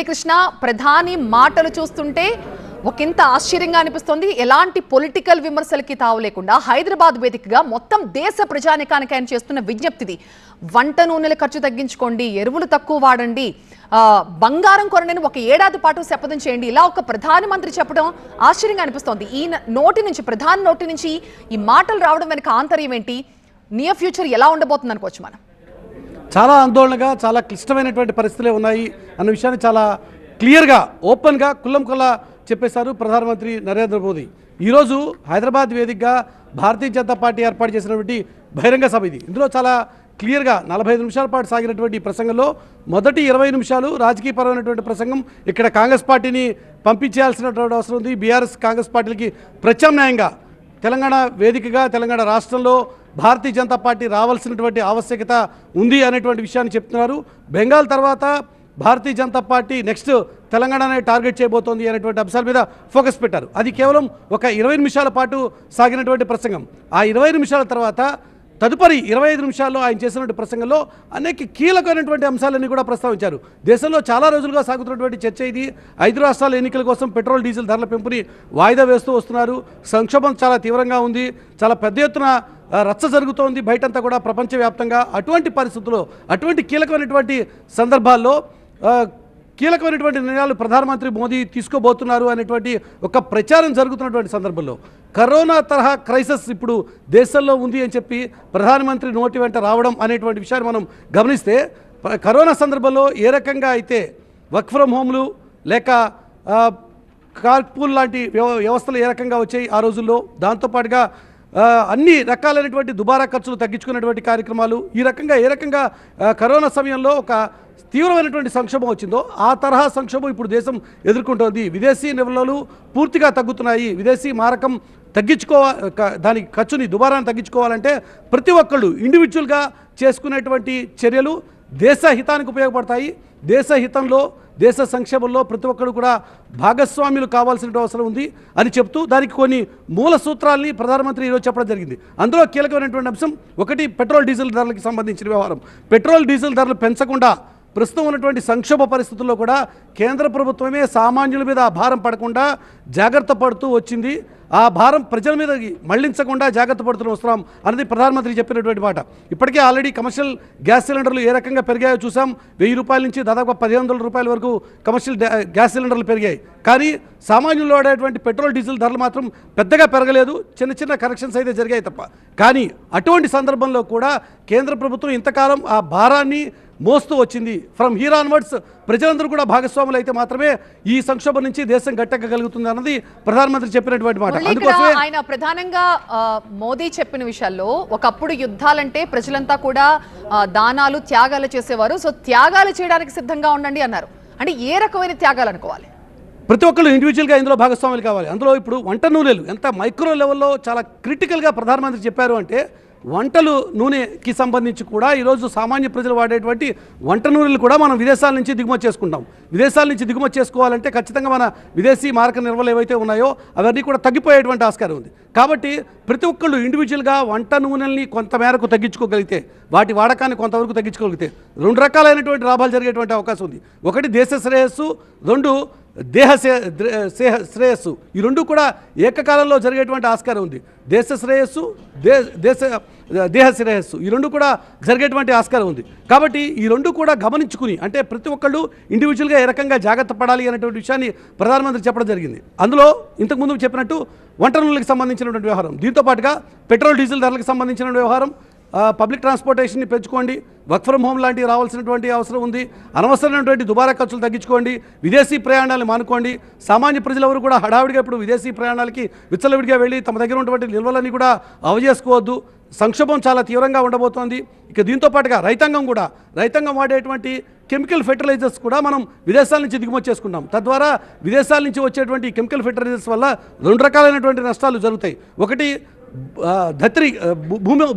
కృష్ణ ప్రధాని మాటలు చూస్తుంటే ఒకంత ఆశ్చర్యంగా అనిపిస్తోంది. ఎలాంటి పొలిటికల్ విమర్శలకి తావు లేకుండా హైదరాబాద్ వేదికగా మొత్తం దేశ ప్రజానికానికి ఆయన చేస్తున్న విజ్ఞప్తిది. వంట నూనెల ఖర్చు తగ్గించుకోండి, ఎరువులు తక్కువ వాడండి, బంగారం కొనని ఒక ఏడాది పాటు శపథం చేయండి, ఇలా ఒక ప్రధానమంత్రి చెప్పడం ఆశ్చర్యంగా అనిపిస్తోంది. ఈ నోటి నుంచి, ప్రధాని నోటి నుంచి ఈ మాటలు రావడం వెనక ఆంతర్యం ఏంటి? నియర్ ఫ్యూచర్ ఎలా ఉండబోతుంది అనుకోవచ్చు మనం? చాలా ఆందోళనగా, చాలా క్లిష్టమైనటువంటి పరిస్థితులే ఉన్నాయి అన్న విషయాన్ని చాలా క్లియర్గా, ఓపెన్గా, కుల్లంకుల్లా చెప్పేశారు ప్రధానమంత్రి నరేంద్ర మోదీ. ఈరోజు హైదరాబాద్ వేదికగా భారతీయ జనతా పార్టీ ఏర్పాటు చేసినటువంటి బహిరంగ సభ ఇది. ఇందులో చాలా క్లియర్గా 45 నిమిషాల పాటు సాగినటువంటి ఈ ప్రసంగంలో మొదటి 20 నిమిషాలు రాజకీయపరమైనటువంటి ప్రసంగం. ఇక్కడ కాంగ్రెస్ పార్టీని పంపించేయాల్సినటువంటి అవసరం ఉంది. బీఆర్ఎస్ కాంగ్రెస్ పార్టీలకి ప్రత్యామ్నాయంగా తెలంగాణ వేదికగా తెలంగాణ రాష్ట్రంలో భారతీయ జనతా పార్టీ రావాల్సినటువంటి ఆవశ్యకత ఉంది అనేటువంటి విషయాన్ని చెప్తున్నారు. బెంగాల్ తర్వాత Bharatiya Janata party next తెలంగాణనే target చేయబోతోంది అనేటువంటి అంశాల మీద ఫోకస్ పెట్టారు. అది కేవలం ఒక 20 నిమిషాల పాటు సాగినటువంటి ప్రసంగం. ఆ 20 నిమిషాల తర్వాత తదుపరి 25 నిమిషాల్లో ఆయన చేసినటువంటి ప్రసంగంలో అనేక కీలకమైనటువంటి అంశాలన్నీ కూడా ప్రస్తావించారు. దేశంలో చాలా రోజులుగా సాగుతున్నటువంటి చర్చ ఇది. 5 రాష్ట్రాల ఎన్నికల కోసం పెట్రోల్ డీజిల్ ధరల పెంపుని వాయిదా వేస్తూ వస్తున్నారు. సంక్షోభం చాలా తీవ్రంగా ఉంది. చాలా పెద్ద ఎత్తున రచ్చ జరుగుతోంది బయటంతా కూడా ప్రపంచవ్యాప్తంగా. అటువంటి పరిస్థితుల్లో, అటువంటి కీలకమైనటువంటి సందర్భాల్లో కీలకమైనటువంటి నిర్ణయాలు ప్రధానమంత్రి మోదీ తీసుకోబోతున్నారు అనేటువంటి ఒక ప్రచారం జరుగుతున్నటువంటి సందర్భంలో కరోనా తరహా క్రైసిస్ ఇప్పుడు దేశంలో ఉంది అని చెప్పి ప్రధానమంత్రి నోటి వెంట రావడం అనేటువంటి విషయాన్ని మనం గమనిస్తే, కరోనా సందర్భంలో ఏ రకంగా అయితే వర్క్ ఫ్రమ్ హోమ్లు లేక కార్పూల్ లాంటి వ్యవస్థలు ఏ రకంగా వచ్చాయి ఆ రోజుల్లో, దాంతోపాటుగా అన్ని రకాలైనటువంటి దుబారా ఖర్చులు తగ్గించుకునేటువంటి కార్యక్రమాలు, ఈ రకంగా ఏ రకంగా కరోనా సమయంలో ఒక తీవ్రమైనటువంటి సంక్షోభం వచ్చిందో ఆ తరహా సంక్షోభం ఇప్పుడు దేశం ఎదుర్కొంటోంది. విదేశీ నిల్వలు పూర్తిగా తగ్గుతున్నాయి. విదేశీ మారకం దాని ఖర్చుని, దుబారాన్ని తగ్గించుకోవాలంటే ప్రతి ఒక్కళ్ళు ఇండివిజువల్గా చేసుకునేటువంటి చర్యలు దేశ హితానికి ఉపయోగపడతాయి. దేశ హితంలో, దేశ సంక్షేమంలో ప్రతి ఒక్కరు కూడా భాగస్వాములు కావాల్సిన అవసరం ఉంది అని చెప్తూ దానికి కొన్ని మూల సూత్రాల్ని ప్రధానమంత్రి ఈరోజు చెప్పడం జరిగింది. అందులో కీలకమైనటువంటి అంశం ఒకటి, పెట్రోల్ డీజిల్ ధరలకు సంబంధించిన వ్యవహారం. పెట్రోల్ డీజిల్ ధరలు పెంచకుండా ప్రస్తుతం ఉన్నటువంటి సంక్షోభ పరిస్థితుల్లో కూడా కేంద్ర ప్రభుత్వమే సామాన్యుల మీద ఆ భారం పడకుండా జాగ్రత్త పడుతూ వచ్చింది. ఆ భారం ప్రజల మీద మళ్లించకుండా జాగ్రత్త పడుతూ వస్తున్నాం అన్నది ప్రధానమంత్రి చెప్పినటువంటి మాట. ఇప్పటికే ఆల్రెడీ కమర్షియల్ గ్యాస్ సిలిండర్లు ఏ రకంగా పెరిగాయో చూసాం. 1000 రూపాయల నుంచి దాదాపు 1500 రూపాయల వరకు కమర్షియల్ గ్యాస్ సిలిండర్లు పెరిగాయి. కానీ సామాన్యులు వాడేటువంటి పెట్రోల్ డీజిల్ ధరలు మాత్రం పెద్దగా పెరగలేదు. చిన్న చిన్న కరెక్షన్స్ అయితే జరిగాయి తప్ప. కానీ అటువంటి సందర్భంలో కూడా కేంద్ర ప్రభుత్వం ఇంతకాలం ఆ భారాన్ని మోస్తూ వచ్చింది. ఫ్రమ్ హియర్ ఆన్వర్డ్స్ ప్రజలందరూ కూడా భాగస్వాములు అయితే మాత్రమే ఈ సంక్షోభం నుంచి దేశం గట్టెక్కగలుగుతుంది అన్నది ప్రధానమంత్రి చెప్పినటువంటి మాట. అందుకోసమే ఆయన ప్రధానంగా మోదీ చెప్పిన విషయాల్లో, ఒకప్పుడు యుద్ధాలంటే ప్రజలంతా కూడా దానాలు, త్యాగాలు చేసేవారు. సో త్యాగాలు చేయడానికి సిద్ధంగా ఉండండి అన్నారు. అంటే ఏ రకమైన త్యాగాలు అనుకోవాలి? ప్రతి ఒక్కళ్ళు ఇండివిజువల్గా ఇందులో భాగస్వాములు కావాలి. అందులో ఇప్పుడు వంట నూనెలు ఎంత మైక్రో లెవెల్లో చాలా క్రిటికల్గా ప్రధానమంత్రి చెప్పారు అంటే, వంటలు నూనెకి సంబంధించి కూడా ఈరోజు సామాన్య ప్రజలు వాడేటువంటి వంట నూనెలు కూడా మనం విదేశాల నుంచి దిగుమతి చేసుకుంటాం. విదేశాల నుంచి దిగుమతి చేసుకోవాలంటే ఖచ్చితంగా మన విదేశీ మారక నిల్వలు ఏవైతే ఉన్నాయో అవన్నీ కూడా తగ్గిపోయేటువంటి ఆస్కారం ఉంది. కాబట్టి ప్రతి ఒక్కళ్ళు ఇండివిజువల్గా వంట నూనెల్ని కొంతమేరకు తగ్గించుకోగలిగితే, వాటి వాడకాన్ని కొంతవరకు తగ్గించుకోగలిగితే 2 రకాలైనటువంటి లాభాలు జరిగేటువంటి అవకాశం ఉంది. ఒకటి దేశ శ్రేయస్సు, 2 దేహ శ్రేయస్సు. ఈ 2 కూడా ఏకకాలంలో జరిగేటువంటి ఆస్కారం ఉంది. దేశ శ్రేయస్సు, దేహ శ్రేయస్సు, ఈ 2 కూడా జరిగేటువంటి ఆస్కారం ఉంది. కాబట్టి ఈ 2 కూడా గమనించుకుని, అంటే ప్రతి ఒక్కళ్ళు ఇండివిజువల్గా ఏ రకంగా జాగ్రత్త పడాలి అనేటువంటి విషయాన్ని ప్రధానమంత్రి చెప్పడం జరిగింది. అందులో ఇంతకుముందు చెప్పినట్టు వంట నూనెలకు సంబంధించినటువంటి వ్యవహారం, దీంతో పాటుగా పెట్రోల్ డీజిల్ ధరలకు సంబంధించిన వ్యవహారం, పబ్లిక్ ట్రాన్స్పోర్టేషన్ని పెంచుకోండి, వర్క్ ఫ్రమ్ హోమ్ లాంటివి రావాల్సినటువంటి అవసరం ఉంది, అనవసరమైనటువంటి దుబారా ఖర్చులు తగ్గించుకోండి, విదేశీ ప్రయాణాలను మానుకోండి. సామాన్య ప్రజలెవరు కూడా హడావిడిగా ఇప్పుడు విదేశీ ప్రయాణాలకి విచ్చలవిడిగా వెళ్ళి తమ దగ్గర ఉన్నటువంటి నిల్వలన్నీ కూడా అవజేసుకోవద్దు. సంక్షోభం చాలా తీవ్రంగా ఉండబోతోంది. ఇక దీంతో పాటుగా రైతాంగం వాడేటువంటి కెమికల్ ఫెర్టిలైజర్స్ కూడా మనం విదేశాల నుంచి దిగుమతి చేసుకుంటాం. తద్వారా విదేశాల నుంచి వచ్చేటువంటి కెమికల్ ఫెర్టిలైజర్స్ వల్ల 2 రకాలైనటువంటి నష్టాలు జరుగుతాయి. ఒకటి,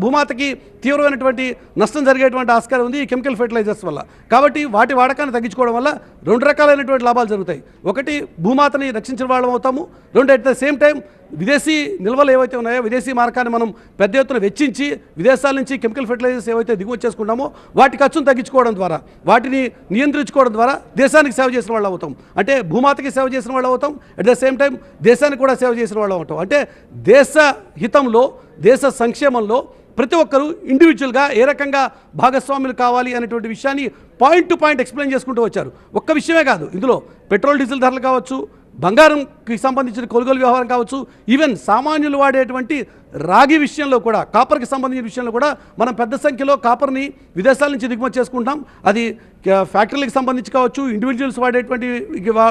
భూమాతకి తీవ్రమైనటువంటి నష్టం జరిగేటువంటి ఆస్కారం ఉంది ఈ కెమికల్ ఫెర్టిలైజర్స్ వల్ల. కాబట్టి వాటి వాడకాన్ని తగ్గించుకోవడం వల్ల 2 రకాలైనటువంటి లాభాలు జరుగుతాయి. ఒకటి, భూమాతని రక్షించిన వాళ్ళం అవుతాము. 2, అట్ ద సేమ్ టైం విదేశీ నిల్వలు ఏవైతే ఉన్నాయో విదేశీ మార్కాన్ని మనం పెద్ద ఎత్తున వెచ్చించి విదేశాల నుంచి కెమికల్ ఫెర్టిలైజర్స్ ఏవైతే దిగుమతి చేసుకుంటామో వాటి ఖర్చును తగ్గించుకోవడం ద్వారా వాటిని నియంత్రించుకోవడం ద్వారా దేశానికి సేవ చేసిన వాళ్ళు అవుతాం. అంటే భూమాతకి సేవ చేసిన వాళ్ళు అవుతాం, అట్ ద సేమ్ టైం దేశానికి కూడా సేవ చేసిన వాళ్ళు అవుతాం. అంటే దేశ హితంలో దేశ సంక్షేమంలో ప్రతి ఒక్కరూ ఇండివిజువల్గా ఏ రకంగా భాగస్వాములు కావాలి అనేటువంటి విషయాన్ని పాయింట్ టు పాయింట్ ఎక్స్ప్లెయిన్ చేసుకుంటూ వచ్చారు. ఒక్క విషయమే కాదు, ఇందులో పెట్రోల్ డీజిల్ ధరలు కావచ్చు, బంగారంకి సంబంధించిన కొనుగోలు వ్యవహారం కావచ్చు, ఈవెన్ సామాన్యులు వాడేటువంటి రాగి విషయంలో కూడా కాపర్కి సంబంధించిన విషయంలో కూడా మనం పెద్ద సంఖ్యలో కాపర్ని విదేశాల నుంచి దిగుమతి చేసుకుంటాం. అది ఫ్యాక్టరీలకు సంబంధించి కావచ్చు, ఇండివిజువల్స్ వాడేటువంటి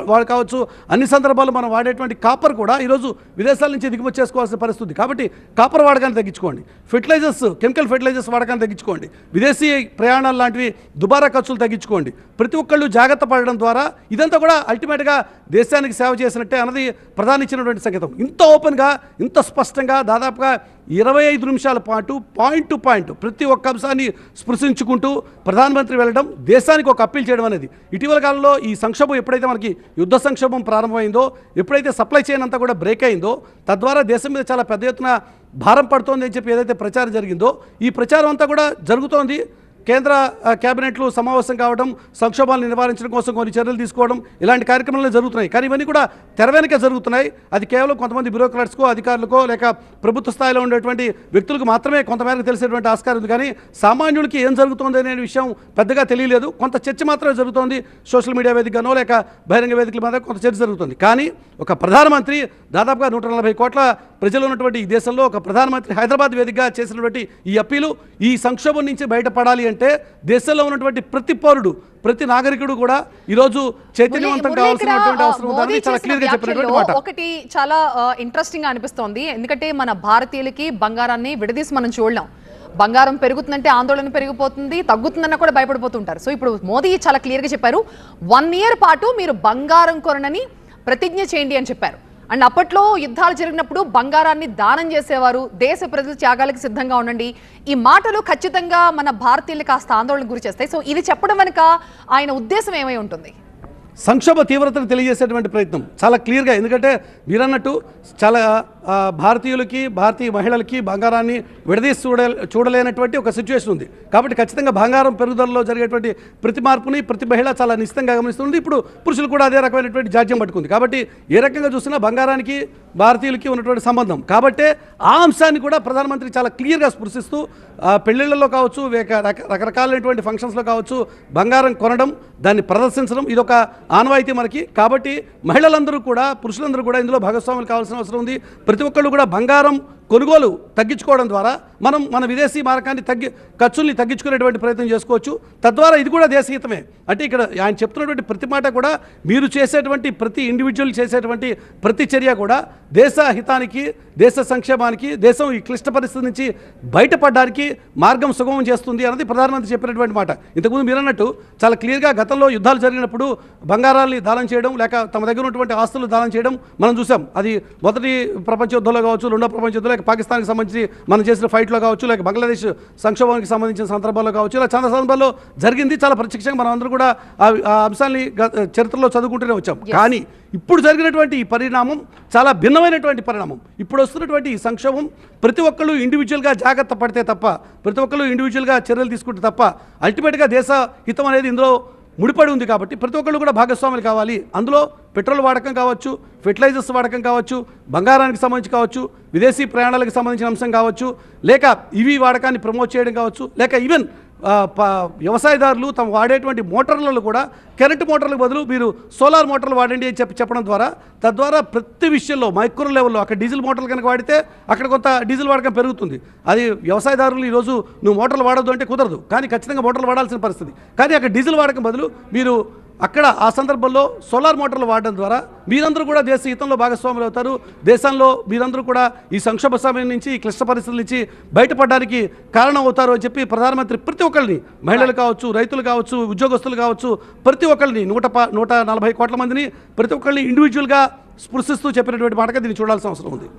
వాడు కావచ్చు, అన్ని సందర్భాల్లో మనం వాడేటువంటి కాపర్ కూడా ఈరోజు విదేశాల నుంచి దిగుమతి చేసుకోవాల్సిన పరిస్థితి. కాబట్టి కాపర్ వాడకాన్ని తగ్గించుకోండి, ఫెర్టిలైజర్స్ కెమికల్ ఫెర్టిలైజర్స్ వాడకాన్ని తగ్గించుకోండి, విదేశీ ప్రయాణాలు లాంటివి దుబారా ఖర్చులు తగ్గించుకోండి. ప్రతి ఒక్కళ్ళు జాగ్రత్త పడడం ద్వారా ఇదంతా కూడా అల్టిమేట్గా దేశానికి సేవ చేసినట్టే అన్నది ప్రధాని ఇచ్చినటువంటి సంకేతం. ఇంత ఓపెన్గా ఇంత స్పష్టంగా దాదాపుగా 25 నిమిషాల పాటు పాయింట్ టు పాయింట్ ప్రతి ఒక్క అంశాన్ని స్పృశించుకుంటూ ప్రధానమంత్రి వెళ్ళడం, దేశానికి ఒక అప్పీల్ చేయడం అనేది. ఇటీవల కాలంలో ఈ సంక్షోభం ఎప్పుడైతే మనకి యుద్ధ సంక్షోభం ప్రారంభమైందో, ఎప్పుడైతే సప్లై చైన్ అంతా కూడా బ్రేక్ అయిందో, తద్వారా దేశం మీద చాలా పెద్ద ఎత్తున భారం పడుతోంది అని చెప్పి ఏదైతే ప్రచారం జరిగిందో, ఈ ప్రచారం అంతా కూడా జరుగుతోంది. కేంద్ర క్యాబినెట్లు సమావేశం కావడం, సంక్షోభాలను నివారించడం కోసం కొన్ని చర్యలు తీసుకోవడం, ఇలాంటి కార్యక్రమాలు జరుగుతున్నాయి. కానీ ఇవన్నీ కూడా తెర వెనుక జరుగుతున్నాయి. అది కేవలం కొంతమంది బ్యూరోక్రాట్స్కో అధికారులకో లేక ప్రభుత్వ స్థాయిలో ఉండేటువంటి వ్యక్తులకు మాత్రమే కొంతమేరకు తెలిసేటువంటి ఆస్కారం ఉంది. కానీ సామాన్యులకి ఏం జరుగుతుంది అనే విషయం పెద్దగా తెలియలేదు. కొంత చర్చ మాత్రమే జరుగుతోంది, సోషల్ మీడియా వేదికగానో లేక బహిరంగ వేదికల మీద కొంత చర్చ జరుగుతుంది. కానీ ఒక ప్రధానమంత్రి దాదాపుగా 140 కోట్ల ప్రజలు ఉన్నటువంటి ఈ దేశంలో ఒక ప్రధానమంత్రి హైదరాబాద్ వేదికగా చేసినటువంటి ఈ అప్పీలు, ఈ సంక్షోభం నుంచి బయటపడాలి అంటే దేశంలో ఉన్నటువంటి ప్రతి పౌరుడు, ప్రతి నాగరికుడు కూడా ఈరోజు చైతన్యవంతం కావాల్సినటువంటి అవసరం ఉందని చాలా క్లియర్ గా చెప్పినటువంటి మాట. ఒకటి చాలా ఇంట్రెస్టింగ్ గా అనిపిస్తోంది. ఎందుకంటే మన భారతీయులకి బంగారాన్ని విడదీసి మనం చూడలేం. బంగారం పెరుగుతుందంటే ఆందోళన పెరిగిపోతుంది, తగ్గుతుందన్న కూడా భయపడిపోతుంటారు. సో ఇప్పుడు మోదీ చాలా క్లియర్ గా చెప్పారు, 1 year పాటు మీరు బంగారం కొనని ప్రతిజ్ఞ చేయండి అని చెప్పారు. అండ్ అప్పట్లో యుద్ధాలు జరిగినప్పుడు బంగారాన్ని దానం చేసేవారు, దేశ ప్రజలు త్యాగాలకు సిద్ధంగా ఉండండి. ఈ మాటలు ఖచ్చితంగా మన భారతీయులు కాస్త ఆందోళనకు గురి చేస్తాయి. సో ఇది చెప్పడం వెనుక ఆయన ఉద్దేశం ఏమై ఉంటుంది? సంక్షోభ తీవ్రతను తెలియజేసేటువంటి ప్రయత్నం చాలా క్లియర్గా. ఎందుకంటే మీరన్నట్టు చాలా భారతీయులకి, భారతీయ మహిళలకి బంగారాన్ని విడదీసి చూడలేనటువంటి ఒక సిచ్యువేషన్ ఉంది. కాబట్టి ఖచ్చితంగా బంగారం పెరుగుదలలో జరిగేటువంటి ప్రతి మార్పుని ప్రతి మహిళ చాలా నిశ్చితంగా గమనిస్తుంది. ఇప్పుడు పురుషులు కూడా అదే రకమైనటువంటి జాడ్యం పట్టుకుంది. కాబట్టి ఏ రకంగా చూసినా బంగారానికి భారతీయులకి ఉన్నటువంటి సంబంధం. కాబట్టే ఆ అంశాన్ని కూడా ప్రధానమంత్రి చాలా క్లియర్గా స్పృశిస్తూ పెళ్లిళ్లలో కావచ్చు, రకరకాలైనటువంటి ఫంక్షన్స్లో కావచ్చు, బంగారం కొనడం, దాన్ని ప్రదర్శించడం ఇదొక ఆనవాయితీ మనకి. కాబట్టి మహిళలందరూ కూడా, పురుషులందరూ కూడా ఇందులో భాగస్వాములు కావాల్సిన అవసరం ఉంది. ప్రతి ఒక్కళ్ళు కూడా బంగారం కొనుగోలు తగ్గించుకోవడం ద్వారా మనం మన విదేశీ మారకాన్ని ఖర్చుల్ని తగ్గించుకునేటువంటి ప్రయత్నం చేసుకోవచ్చు. తద్వారా ఇది కూడా దేశహితమే. అంటే ఇక్కడ ఆయన చెప్తున్నటువంటి ప్రతి మాట కూడా, మీరు చేసేటువంటి ప్రతి ఇండివిజువల్ చేసేటువంటి ప్రతి చర్య కూడా దేశ హితానికి, దేశ సంక్షేమానికి, దేశం ఈ క్లిష్ట పరిస్థితి నుంచి బయటపడడానికి మార్గం సుగమం చేస్తుంది అన్నది ప్రధానమంత్రి చెప్పినటువంటి మాట. ఇంతకుముందు మీరు అన్నట్టు చాలా క్లియర్గా గతంలో యుద్ధాలు జరిగినప్పుడు బంగారాన్ని దానం చేయడం లేక తమ దగ్గర ఉన్నటువంటి ఆస్తులు దానం చేయడం మనం చూసాం. అది మొదటి ప్రపంచ యుద్ధంలో కావచ్చు, రెండో ప్రపంచ యుద్ధంలో, పాకిస్తాన్కి సంబంధించి మనం చేసిన ఫైట్లో కావచ్చు, లేక బంగ్లాదేశ్ సంక్షోభానికి సంబంధించిన సందర్భాల్లో కావచ్చు, ఇలా చాలా సందర్భాల్లో జరిగింది. చాలా ప్రత్యక్షంగా మనం అందరూ కూడా ఆ అంశాన్ని చరిత్రలో చదువుకుంటూనే వచ్చాం. కానీ ఇప్పుడు జరిగినటువంటి ఈ పరిణామం చాలా భిన్నమైనటువంటి పరిణామం. ఇప్పుడు వస్తున్నటువంటి ఈ సంక్షోభం ప్రతి ఒక్కళ్ళు ఇండివిజువల్గా జాగ్రత్త పడితే తప్ప, ప్రతి ఒక్కళ్ళు ఇండివిజువల్గా చర్యలు తీసుకుంటే తప్ప అల్టిమేట్గా దేశ హితం అనేది ఇందులో ముడిపడి ఉంది. కాబట్టి ప్రతి ఒక్కళ్ళు కూడా భాగస్వాములు కావాలి. అందులో పెట్రోల్ వాడకం కావచ్చు, ఫెర్టిలైజర్స్ వాడకం కావచ్చు, బంగారానికి సంబంధించి కావచ్చు, విదేశీ ప్రయాణాలకు సంబంధించిన అంశం కావచ్చు, లేక ఇవి వాడకాన్ని ప్రమోట్ చేయడం కావచ్చు, లేక ఈవెన్ వ్యవసాయదారులు తమ వాడేటువంటి మోటార్లలో కూడా కరెంటు మోటార్లకు బదులు మీరు సోలార్ మోటార్లు వాడండి అని చెప్పడం ద్వారా, తద్వారా ప్రతి విషయంలో మైక్రో లెవెల్లో అక్కడ డీజిల్ మోటార్లు కనుక వాడితే అక్కడ కొంత డీజిల్ వాడకం పెరుగుతుంది. అది వ్యవసాయదారులు ఈరోజు నువ్వు మోటార్లు వాడొద్దు అంటే కుదరదు, కానీ ఖచ్చితంగా మోటార్లు వాడాల్సిన పరిస్థితి. కానీ అక్కడ డీజిల్ వాడకం బదులు మీరు అక్కడ ఆ సందర్భంలో సోలార్ మోటార్లు వాడడం ద్వారా మీరందరూ కూడా దేశ హితంలో భాగస్వాములు అవుతారు. దేశంలో మీరందరూ కూడా ఈ సంక్షోభ సమయం నుంచి, ఈ క్లిష్ట పరిస్థితుల నుంచి బయటపడడానికి కారణం అవుతారు అని చెప్పి ప్రధానమంత్రి ప్రతి ఒక్కరిని, మహిళలు కావచ్చు, రైతులు కావచ్చు, ఉద్యోగస్తులు కావచ్చు, ప్రతి ఒక్కరిని 140 కోట్ల మందిని ప్రతి ఒక్కరిని ఇండివిజువల్గా స్పృశిస్తూ చెప్పినటువంటి మాటగా దీన్ని చూడాల్సిన అవసరం ఉంది.